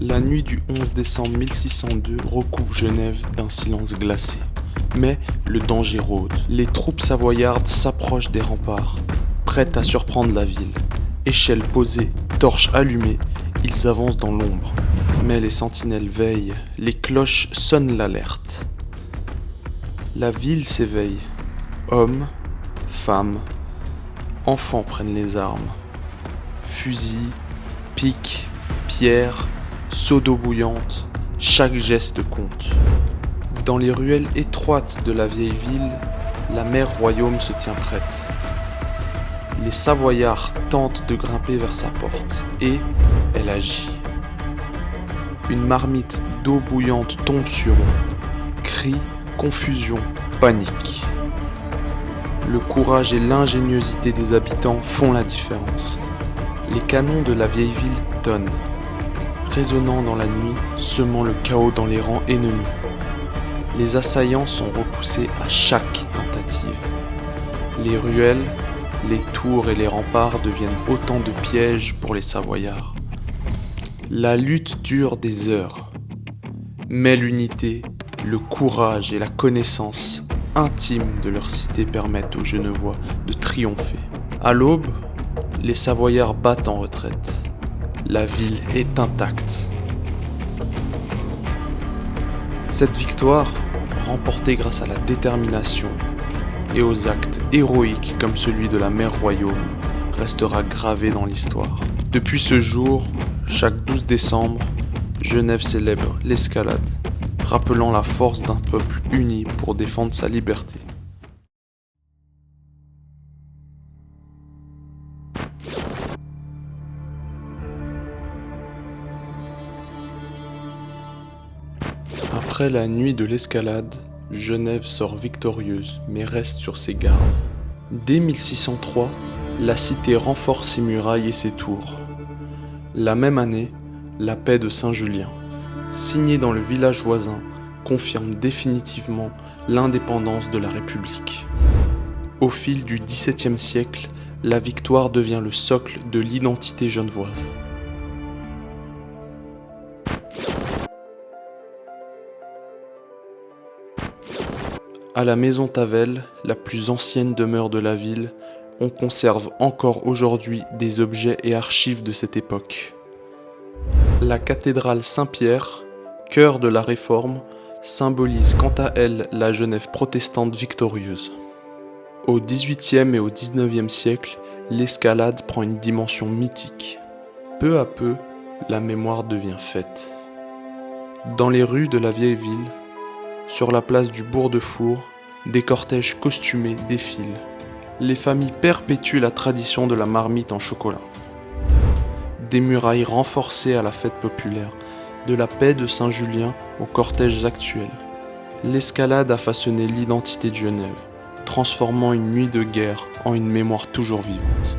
La nuit du 11 décembre 1602 recouvre Genève d'un silence glacé. Mais le danger rôde. Les troupes savoyardes s'approchent des remparts, prêtes à surprendre la ville. Échelles posées, torches allumées, ils avancent dans l'ombre. Mais les sentinelles veillent, les cloches sonnent l'alerte. La ville s'éveille. Hommes, femmes, enfants prennent les armes. Fusils, piques, pierres, seaux d'eau bouillante, chaque geste compte. Dans les ruelles étroites de la vieille ville, la mère royaume se tient prête. Les Savoyards tentent de grimper vers sa porte et elle agit. Une marmite d'eau bouillante tombe sur eux. Cris, confusion, panique. Le courage et l'ingéniosité des habitants font la différence. Les canons de la vieille ville tonnent, résonnant dans la nuit, semant le chaos dans les rangs ennemis. Les assaillants sont repoussés à chaque tentative. Les ruelles, les tours et les remparts deviennent autant de pièges pour les Savoyards. La lutte dure des heures, mais l'unité, le courage et la connaissance intime de leur cité permettent aux Genevois de triompher. À l'aube, les Savoyards battent en retraite. La ville est intacte. Cette victoire, remportée grâce à la détermination et aux actes héroïques comme celui de la mère royaume, restera gravée dans l'histoire. Depuis ce jour, chaque 12 décembre, Genève célèbre l'escalade, rappelant la force d'un peuple uni pour défendre sa liberté. Après la nuit de l'escalade, Genève sort victorieuse, mais reste sur ses gardes. Dès 1603, la cité renforce ses murailles et ses tours. La même année, la paix de Saint-Julien, signée dans le village voisin, confirme définitivement l'indépendance de la République. Au fil du XVIIe siècle, la victoire devient le socle de l'identité genevoise. À la maison Tavel, la plus ancienne demeure de la ville, on conserve encore aujourd'hui des objets et archives de cette époque. La cathédrale Saint-Pierre, cœur de la Réforme, symbolise quant à elle la Genève protestante victorieuse. Au XVIIIe et au XIXe siècle, l'escalade prend une dimension mythique. Peu à peu, la mémoire devient faite. Dans les rues de la vieille ville, sur la place du Bourg-de-Four, des cortèges costumés défilent. Les familles perpétuent la tradition de la marmite en chocolat. Des murailles renforcées à la fête populaire, de la paix de Saint-Julien aux cortèges actuels. L'escalade a façonné l'identité de Genève, transformant une nuit de guerre en une mémoire toujours vivante.